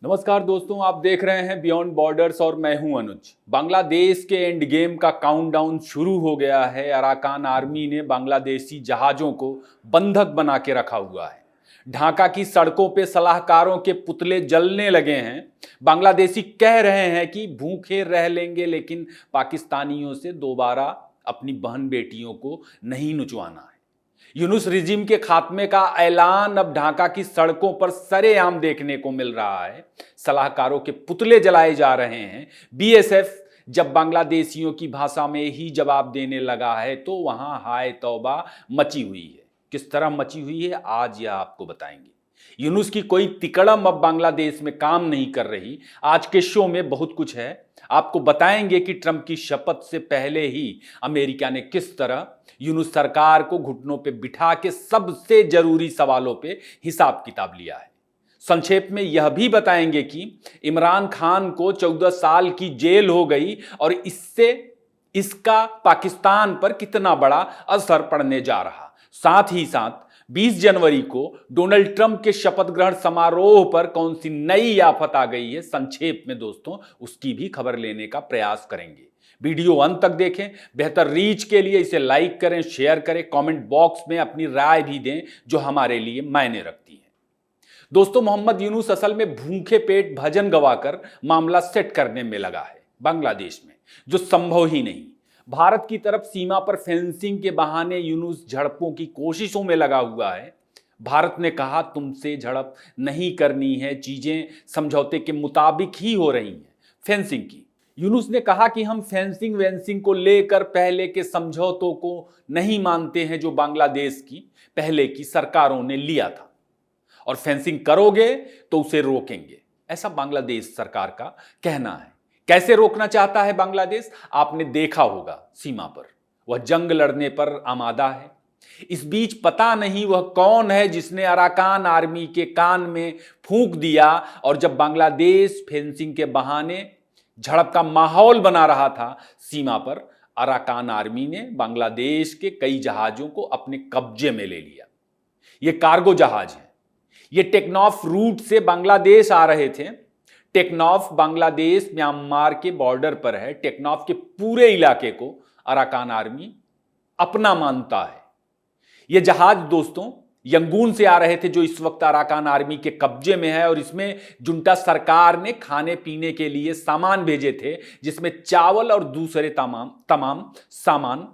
नमस्कार दोस्तों, आप देख रहे हैं बियॉन्ड बॉर्डर्स और मैं हूं अनुज। बांग्लादेश के एंड गेम का काउंटडाउन शुरू हो गया है। अराकान आर्मी ने बांग्लादेशी जहाजों को बंधक बना के रखा हुआ है। ढाका की सड़कों पे सलाहकारों के पुतले जलने लगे हैं। बांग्लादेशी कह रहे हैं कि भूखे रह लेंगे, लेकिन पाकिस्तानियों से दोबारा अपनी बहन बेटियों को नहीं नुचवाना है। यूनुस रिजिम के खात्मे का ऐलान अब ढाका की सड़कों पर सरेआम देखने को मिल रहा है। सलाहकारों के पुतले जलाए जा रहे हैं। बीएसएफ जब बांग्लादेशियों की भाषा में ही जवाब देने लगा है तो वहां हाय तौबा मची हुई है। किस तरह मची हुई है, आज यह आपको बताएंगे। यूनुस की कोई तिकड़म अब बांग्लादेश में काम नहीं कर रही। आज के शो में बहुत कुछ है। आपको बताएंगे कि ट्रंप की शपथ से पहले ही अमेरिका ने किस तरह यूनुस सरकार को घुटनों पे बिठा के सबसे जरूरी सवालों पे हिसाब किताब लिया है। संक्षेप में यह भी बताएंगे कि इमरान खान को 14 साल की जेल हो गई और इससे इसका पाकिस्तान पर कितना बड़ा असर पड़ने जा रहा। साथ ही साथ 20 जनवरी को डोनाल्ड ट्रंप के शपथ ग्रहण समारोह पर कौन सी नई आफत आ गई है, संक्षेप में दोस्तों उसकी भी खबर लेने का प्रयास करेंगे। वीडियो अंत तक देखें। बेहतर रीच के लिए इसे लाइक करें, शेयर करें, कमेंट बॉक्स में अपनी राय भी दें जो हमारे लिए मायने रखती है। दोस्तों, मोहम्मद यूनुस असल में भूखे पेट भजन गवाकर मामला सेट करने में लगा है बांग्लादेश में, जो संभव ही नहीं। भारत की तरफ सीमा पर फेंसिंग के बहाने यूनुस झड़पों की कोशिशों में लगा हुआ है। भारत ने कहा तुमसे झड़प नहीं करनी है, चीजें समझौते के मुताबिक ही हो रही हैं। फेंसिंग की यूनुस ने कहा कि हम फेंसिंग वेंसिंग को लेकर पहले के समझौतों को नहीं मानते हैं जो बांग्लादेश की पहले की सरकारों ने लिया था, और फेंसिंग करोगे तो उसे रोकेंगे, ऐसा बांग्लादेश सरकार का कहना है। कैसे रोकना चाहता है बांग्लादेश, आपने देखा होगा सीमा पर वह जंग लड़ने पर आमादा है। इस बीच पता नहीं वह कौन है जिसने अराकान आर्मी के कान में फूंक दिया, और जब बांग्लादेश फेंसिंग के बहाने झड़प का माहौल बना रहा था सीमा पर, अराकान आर्मी ने बांग्लादेश के कई जहाजों को अपने कब्जे में ले लिया। ये कार्गो जहाज हैं। ये टेक्नॉफ रूट से बांग्लादेश आ रहे थे। टेक्नॉफ बांग्लादेश म्यांमार के बॉर्डर पर है। टेक्नॉफ के पूरे इलाके को अराकान आर्मी अपना मानता है। ये जहाज दोस्तों यंगून से आ रहे थे, जो इस वक्त अराकान आर्मी के कब्जे में है, और इसमें जुंटा सरकार ने खाने पीने के लिए सामान भेजे थे, जिसमें चावल और दूसरे तमाम सामान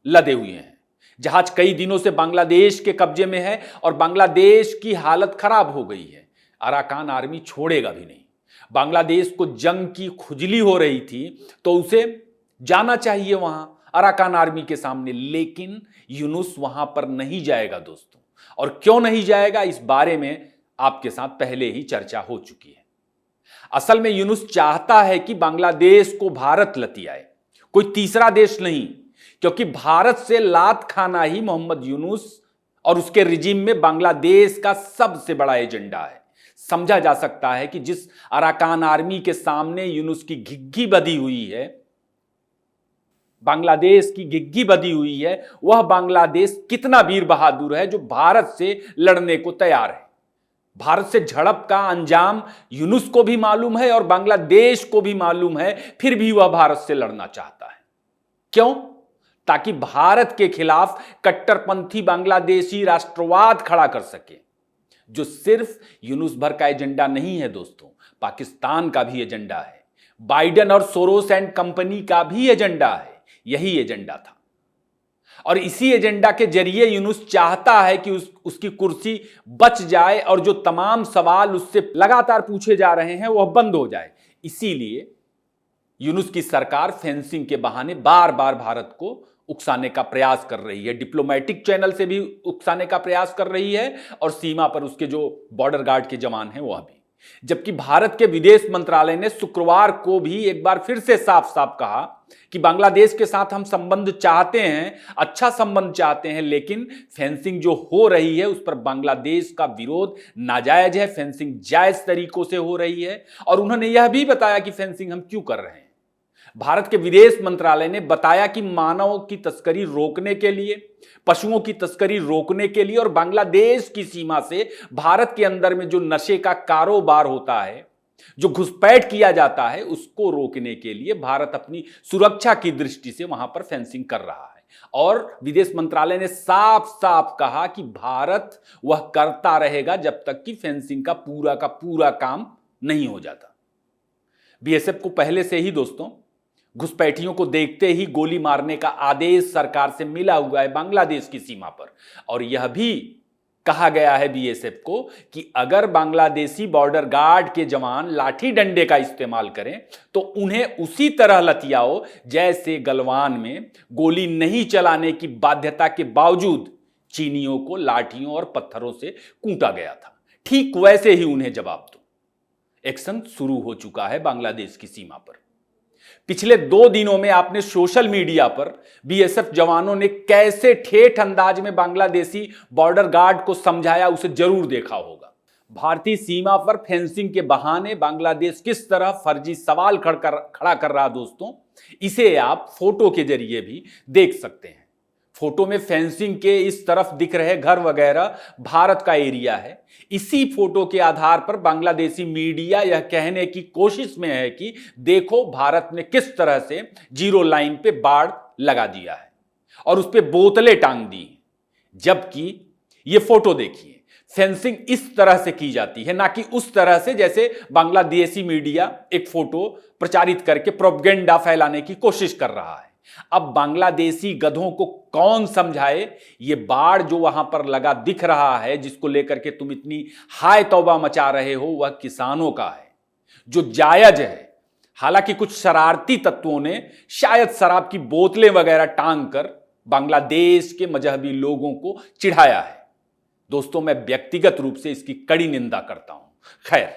लदे हुए हैं। जहाज कई दिनों से बांग्लादेश के कब्जे में है और बांग्लादेश की हालत खराब हो गई है। अराकान आर्मी छोड़ेगा भी नहीं। बांग्लादेश को जंग की खुजली हो रही थी तो उसे जाना चाहिए वहां अराकान आर्मी के सामने, लेकिन यूनुस वहां पर नहीं जाएगा दोस्तों। और क्यों नहीं जाएगा, इस बारे में आपके साथ पहले ही चर्चा हो चुकी है। असल में यूनुस चाहता है कि बांग्लादेश को भारत लतियाए, कोई तीसरा देश नहीं, क्योंकि भारत से लात खाना ही मोहम्मद यूनुस और उसके रिजिम में बांग्लादेश का सबसे बड़ा एजेंडा है। समझा जा सकता है कि जिस अराकान आर्मी के सामने यूनुस की घिग्गी बधी हुई है, बांग्लादेश की घिग्गी बधी हुई है, वह बांग्लादेश कितना वीर बहादुर है जो भारत से लड़ने को तैयार है। भारत से झड़प का अंजाम यूनुस को भी मालूम है और बांग्लादेश को भी मालूम है, फिर भी वह भारत से लड़ना चाहता है। क्यों? ताकि भारत के खिलाफ कट्टरपंथी बांग्लादेशी राष्ट्रवाद खड़ा कर सके, जो सिर्फ यूनुस भर का एजेंडा नहीं है दोस्तों, पाकिस्तान का भी एजेंडा है। बाइडेन और सोरोस एंड कंपनी का भी एजेंडा है। यही एजेंडा था, और इसी एजेंडा के जरिए यूनुस चाहता है कि उसकी कुर्सी बच जाए और जो तमाम सवाल उससे लगातार पूछे जा रहे हैं वह बंद हो जाए। इसीलिए यूनुस की सरकार फेंसिंग के बहाने बार बार भारत को उकसाने का प्रयास कर रही है। डिप्लोमेटिक चैनल से भी उकसाने का प्रयास कर रही है, और सीमा पर उसके जो बॉर्डर गार्ड के जवान हैं वह भी। जबकि भारत के विदेश मंत्रालय ने शुक्रवार को भी एक बार फिर से साफ साफ कहा कि बांग्लादेश के साथ हम संबंध चाहते हैं, अच्छा संबंध चाहते हैं, लेकिन फेंसिंग जो हो रही है उस पर बांग्लादेश का विरोध नाजायज है। फेंसिंग जायज तरीकों से हो रही है, और उन्होंने यह भी बताया कि फेंसिंग हम क्यों कर रहे हैं। भारत के विदेश मंत्रालय ने बताया कि मानव की तस्करी रोकने के लिए, पशुओं की तस्करी रोकने के लिए, और बांग्लादेश की सीमा से भारत के अंदर में जो नशे का कारोबार होता है, जो घुसपैठ किया जाता है उसको रोकने के लिए भारत अपनी सुरक्षा की दृष्टि से वहां पर फेंसिंग कर रहा है। और विदेश मंत्रालय ने साफ साफ कहा कि भारत वह करता रहेगा जब तक कि फेंसिंग का पूरा काम नहीं हो जाता। बीएसएफ को पहले से ही दोस्तों घुसपैठियों को देखते ही गोली मारने का आदेश सरकार से मिला हुआ है बांग्लादेश की सीमा पर। और यह भी कहा गया है बीएसएफ को कि अगर बांग्लादेशी बॉर्डर गार्ड के जवान लाठी डंडे का इस्तेमाल करें तो उन्हें उसी तरह लतियाओ जैसे गलवान में गोली नहीं चलाने की बाध्यता के बावजूद चीनियों को लाठियों और पत्थरों से कूटा गया था, ठीक वैसे ही उन्हें जवाब दो। एक्शन शुरू हो चुका है बांग्लादेश की सीमा पर। पिछले 2 दिनों में आपने सोशल मीडिया पर बीएसएफ जवानों ने कैसे ठेठ अंदाज में बांग्लादेशी बॉर्डर गार्ड को समझाया, उसे जरूर देखा होगा। भारतीय सीमा पर फेंसिंग के बहाने बांग्लादेश किस तरह फर्जी सवाल खड़ा कर रहा दोस्तों, इसे आप फोटो के जरिए भी देख सकते हैं। फोटो में फेंसिंग के इस तरफ दिख रहे घर वगैरह भारत का एरिया है। इसी फोटो के आधार पर बांग्लादेशी मीडिया यह कहने की कोशिश में है कि देखो भारत ने किस तरह से जीरो लाइन पे बाड़ लगा दिया है और उस पे बोतलें टांग दी। जबकि ये फोटो देखिए, फेंसिंग इस तरह से की जाती है, ना कि उस तरह से जैसे बांग्लादेशी मीडिया एक फोटो प्रचारित करके प्रोपेगेंडा फैलाने की कोशिश कर रहा है। अब बांग्लादेशी गधों को कौन समझाए, ये बाढ़ जो वहां पर लगा दिख रहा है, जिसको लेकर के तुम इतनी हाय तौबा मचा रहे हो, वह किसानों का है जो जायज है। हालांकि कुछ शरारती तत्वों ने शायद शराब की बोतलें वगैरह टांग कर बांग्लादेश के मजहबी लोगों को चिढ़ाया है। दोस्तों, मैं व्यक्तिगत रूप से इसकी कड़ी निंदा करता हूं। खैर,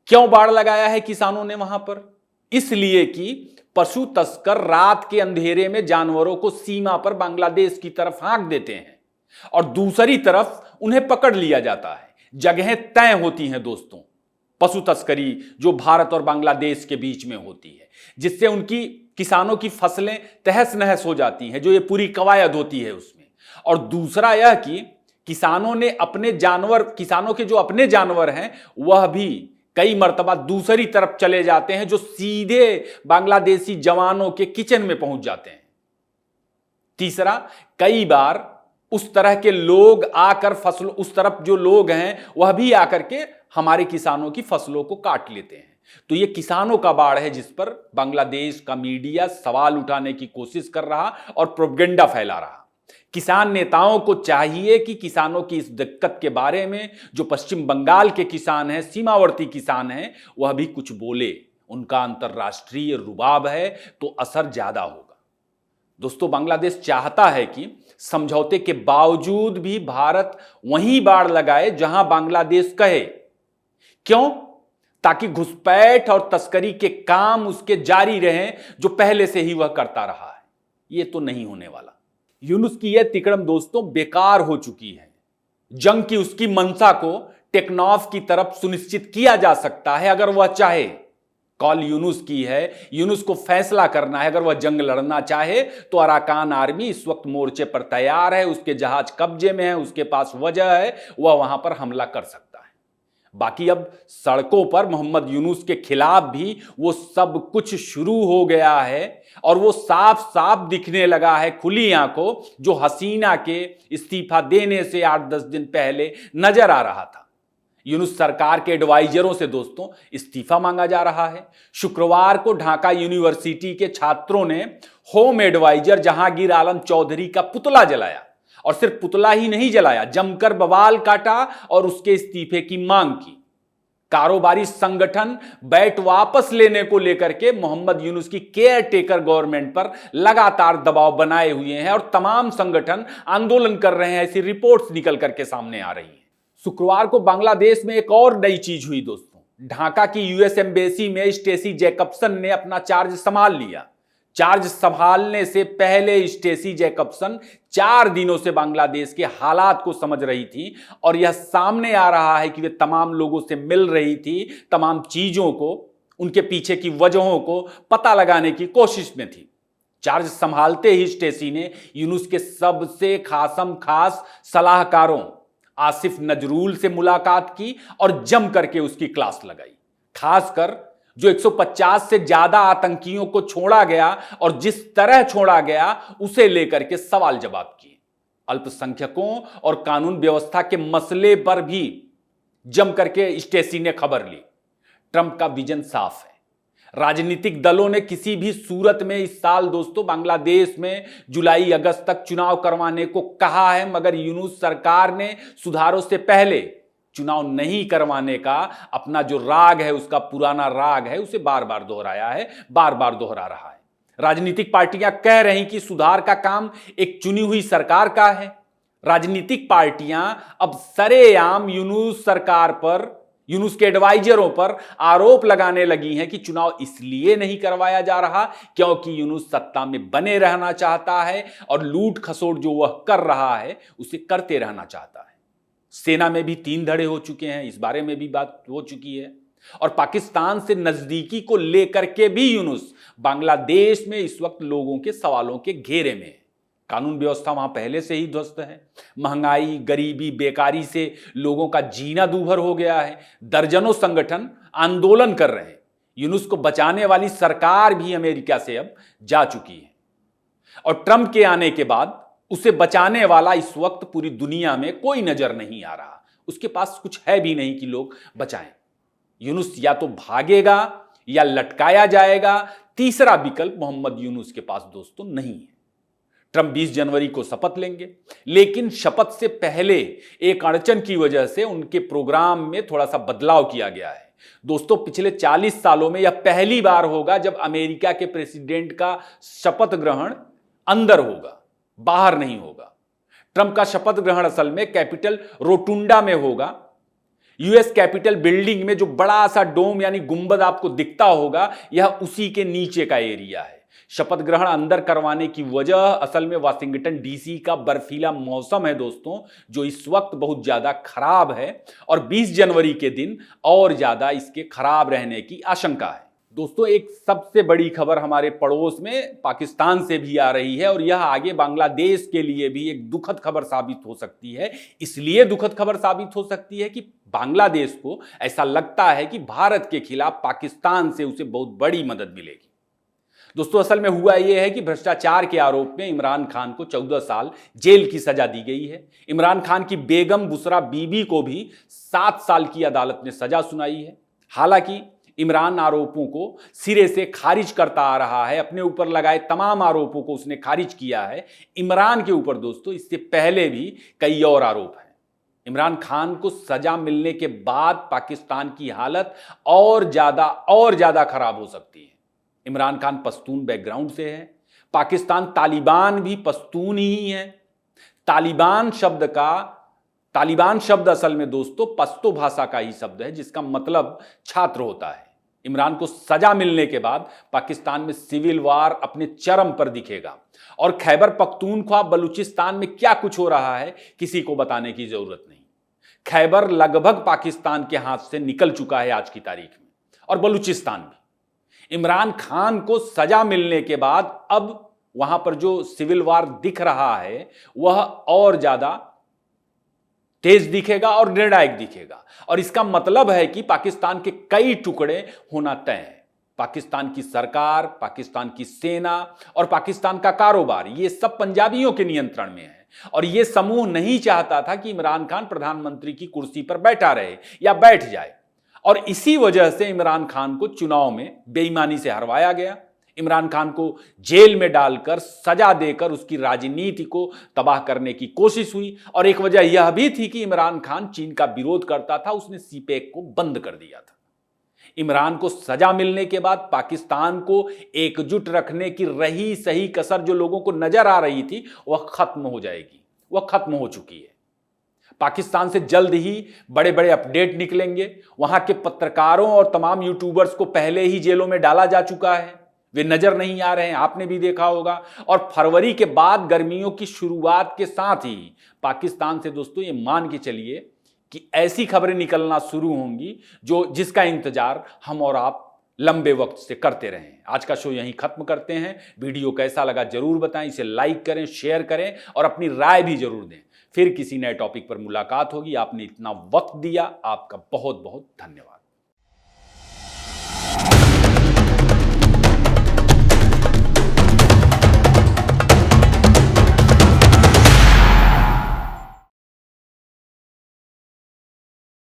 क्यों बाढ़ लगाया है किसानों ने वहां पर? इसलिए कि पशु तस्कर रात के अंधेरे में जानवरों को सीमा पर बांग्लादेश की तरफ हाँक देते हैं और दूसरी तरफ उन्हें पकड़ लिया जाता है। जगहें तय होती हैं दोस्तों पशु तस्करी जो भारत और बांग्लादेश के बीच में होती है, जिससे उनकी किसानों की फसलें तहस नहस हो जाती हैं, जो ये पूरी कवायद होती है उसमें। और दूसरा यह कि किसानों के जो अपने जानवर हैं वह भी कई मर्तबा दूसरी तरफ चले जाते हैं, जो सीधे बांग्लादेशी जवानों के किचन में पहुंच जाते हैं। तीसरा, कई बार उस तरह के लोग आकर उस तरफ जो लोग हैं वह भी आकर के हमारे किसानों की फसलों को काट लेते हैं। तो ये किसानों का बाढ़ है जिस पर बांग्लादेश का मीडिया सवाल उठाने की कोशिश कर रहा और प्रोपेगेंडा फैला रहा। किसान नेताओं को चाहिए कि किसानों की इस दिक्कत के बारे में जो पश्चिम बंगाल के किसान हैं, सीमावर्ती किसान हैं, वह भी कुछ बोले। उनका अंतर्राष्ट्रीय रुबाब है तो असर ज्यादा होगा। दोस्तों, बांग्लादेश चाहता है कि समझौते के बावजूद भी भारत वहीं बाड़ लगाए जहां बांग्लादेश कहे। क्यों? ताकि घुसपैठ और तस्करी के काम उसके जारी रहें जो पहले से ही वह करता रहा है। यह तो नहीं होने वाला। यूनुस की यह तिकड़म दोस्तों बेकार हो चुकी है। जंग की उसकी मंशा को टेक्नॉफ की तरफ सुनिश्चित किया जा सकता है अगर वह चाहे। कॉल यूनुस की है, यूनुस को फैसला करना है। अगर वह जंग लड़ना चाहे तो अराकान आर्मी इस वक्त मोर्चे पर तैयार है, उसके जहाज कब्जे में है, उसके पास वजह है, वह वहां पर हमला कर सकता है। बाकी अब सड़कों पर मोहम्मद यूनुस के खिलाफ भी वो सब कुछ शुरू हो गया है और वो साफ साफ दिखने लगा है खुली आंखों, जो हसीना के इस्तीफा देने से 8-10 दिन पहले नजर आ रहा था। यूनुस सरकार के एडवाइजरों से दोस्तों इस्तीफा मांगा जा रहा है। शुक्रवार को ढाका यूनिवर्सिटी के छात्रों ने होम एडवाइजर जहांगीर आलम चौधरी का पुतला जलाया और सिर्फ पुतला ही नहीं जलाया, जमकर बवाल काटा और उसके इस्तीफे की मांग की। कारोबारी संगठन बैट वापस लेने को लेकर के मोहम्मद यूनुस की केयर टेकर गवर्नमेंट पर लगातार दबाव बनाए हुए हैं और तमाम संगठन आंदोलन कर रहे हैं। ऐसी रिपोर्ट्स निकल करके सामने आ रही हैं। शुक्रवार को बांग्लादेश में एक और नई चीज हुई दोस्तों। ढाका की यूएस एम्बेसी में स्टेसी जैकबसन ने अपना चार्ज संभाल लिया। चार्ज संभालने से पहले स्टेसी जैकबसन 4 दिनों से बांग्लादेश के हालात को समझ रही थी और यह सामने आ रहा है कि वे तमाम लोगों से मिल रही थी, तमाम चीजों को, उनके पीछे की वजहों को पता लगाने की कोशिश में थी। चार्ज संभालते ही स्टेसी ने यूनुस के सबसे खास सलाहकारों आसिफ नजरूल से मुलाकात की और जम करके उसकी क्लास लगाई। खासकर जो 150 से ज्यादा आतंकियों को छोड़ा गया और जिस तरह छोड़ा गया उसे लेकर के सवाल जवाब किए। अल्पसंख्यकों और कानून व्यवस्था के मसले पर भी जम करके स्टेसी ने खबर ली। ट्रंप का विजन साफ है। राजनीतिक दलों ने किसी भी सूरत में इस साल दोस्तों बांग्लादेश में जुलाई अगस्त तक चुनाव करवाने को कहा है, मगर यूनुस सरकार ने सुधारों से पहले चुनाव नहीं करवाने का अपना जो राग है, उसका पुराना राग है, उसे बार बार दोहराया है, बार बार दोहरा रहा है। राजनीतिक पार्टियां कह रही कि सुधार का काम एक चुनी हुई सरकार का है। राजनीतिक पार्टियां अब सरेआम यूनुस सरकार पर, यूनुस के एडवाइजरों पर आरोप लगाने लगी हैं कि चुनाव इसलिए नहीं करवाया जा रहा क्योंकि यूनुस सत्ता में बने रहना चाहता है और लूट खसोट जो वह कर रहा है उसे करते रहना चाहता है। सेना में भी 3 धड़े हो चुके हैं, इस बारे में भी बात हो चुकी है। और पाकिस्तान से नजदीकी को लेकर के भी यूनुस बांग्लादेश में इस वक्त लोगों के सवालों के घेरे में है। कानून व्यवस्था वहां पहले से ही ध्वस्त है। महंगाई, गरीबी, बेकारी से लोगों का जीना दूभर हो गया है। दर्जनों संगठन आंदोलन कर रहे हैं। यूनुस को बचाने वाली सरकार भी अमेरिका से अब जा चुकी है और ट्रंप के आने के बाद उसे बचाने वाला इस वक्त पूरी दुनिया में कोई नजर नहीं आ रहा। उसके पास कुछ है भी नहीं कि लोग बचाएं। यूनुस या तो भागेगा या लटकाया जाएगा। तीसरा विकल्प मोहम्मद यूनुस के पास दोस्तों नहीं है। ट्रंप 20 जनवरी को शपथ लेंगे, लेकिन शपथ से पहले एक अड़चन की वजह से उनके प्रोग्राम में थोड़ा सा बदलाव किया गया है। दोस्तों पिछले 40 सालों में यह पहली बार होगा जब अमेरिका के प्रेसिडेंट का शपथ ग्रहण अंदर होगा, बाहर नहीं होगा। ट्रंप का शपथ ग्रहण असल में कैपिटल रोटुंडा में होगा। यूएस कैपिटल बिल्डिंग में जो बड़ा सा डोम यानी गुंबद आपको दिखता होगा, यह उसी के नीचे का एरिया है। शपथ ग्रहण अंदर करवाने की वजह असल में वाशिंगटन डीसी का बर्फीला मौसम है दोस्तों, जो इस वक्त बहुत ज्यादा खराब है और 20 जनवरी के दिन और ज्यादा इसके खराब रहने की आशंका है। दोस्तों एक सबसे बड़ी खबर हमारे पड़ोस में पाकिस्तान से भी आ रही है और यह आगे बांग्लादेश के लिए भी एक दुखद खबर साबित हो सकती है। इसलिए दुखद खबर साबित हो सकती है कि बांग्लादेश को ऐसा लगता है कि भारत के खिलाफ पाकिस्तान से उसे बहुत बड़ी मदद मिलेगी। दोस्तों असल में हुआ यह है कि भ्रष्टाचार के आरोप में इमरान खान को 14 साल जेल की सजा दी गई है। इमरान खान की बेगम बुसरा बीबी को भी 7 साल की अदालत ने सजा सुनाई है। हालांकि इमरान आरोपों को सिरे से खारिज करता आ रहा है। अपने ऊपर लगाए तमाम आरोपों को उसने खारिज किया है। इमरान के ऊपर दोस्तों इससे पहले भी कई और आरोप हैं। इमरान खान को सजा मिलने के बाद पाकिस्तान की हालत और ज्यादा खराब हो सकती है। इमरान खान पश्तून बैकग्राउंड से है। पाकिस्तान तालिबान भी पश्तून ही है। तालिबान शब्द असल में दोस्तों पश्तो भाषा का ही शब्द है, जिसका मतलब छात्र होता है। इमरान को सजा मिलने के बाद पाकिस्तान में सिविल वार अपने चरम पर दिखेगा और खैबर पख्तूनख्वा बलूचिस्तान में क्या कुछ हो रहा है किसी को बताने की जरूरत नहीं। खैबर लगभग पाकिस्तान के हाथ से निकल चुका है आज की तारीख में, और बलूचिस्तान भी। इमरान खान को सजा मिलने के बाद अब वहां पर जो सिविल वार दिख रहा है वह और ज्यादा तेज दिखेगा और निर्णायक दिखेगा। और इसका मतलब है कि पाकिस्तान के कई टुकड़े होना तय है। पाकिस्तान की सरकार, पाकिस्तान की सेना और पाकिस्तान का कारोबार, ये सब पंजाबियों के नियंत्रण में है। और ये समूह नहीं चाहता था कि इमरान खान प्रधानमंत्री की कुर्सी पर बैठा रहे या बैठ जाए, और इसी वजह से इमरान खान को चुनाव में बेईमानी से हरवाया गया। इमरान खान को जेल में डालकर सजा देकर उसकी राजनीति को तबाह करने की कोशिश हुई। और एक वजह यह भी थी कि इमरान खान चीन का विरोध करता था, उसने सीपेक को बंद कर दिया था। इमरान को सजा मिलने के बाद पाकिस्तान को एकजुट रखने की रही सही कसर जो लोगों को नजर आ रही थी वह खत्म हो जाएगी, वह खत्म हो चुकी है। पाकिस्तान से जल्द ही बड़े बड़े अपडेट निकलेंगे। वहां के पत्रकारों और तमाम यूट्यूबर्स को पहले ही जेलों में डाला जा चुका है, वे नजर नहीं आ रहे हैं, आपने भी देखा होगा। और फरवरी के बाद गर्मियों की शुरुआत के साथ ही पाकिस्तान से दोस्तों ये मान के चलिए कि ऐसी खबरें निकलना शुरू होंगी जिसका इंतजार हम और आप लंबे वक्त से करते रहें। आज का शो यहीं खत्म करते हैं। वीडियो कैसा लगा जरूर बताएं, इसे लाइक करें, शेयर करें और अपनी राय भी जरूर दें। फिर किसी नए टॉपिक पर मुलाकात होगी। आपने इतना वक्त दिया, आपका बहुत बहुत धन्यवाद।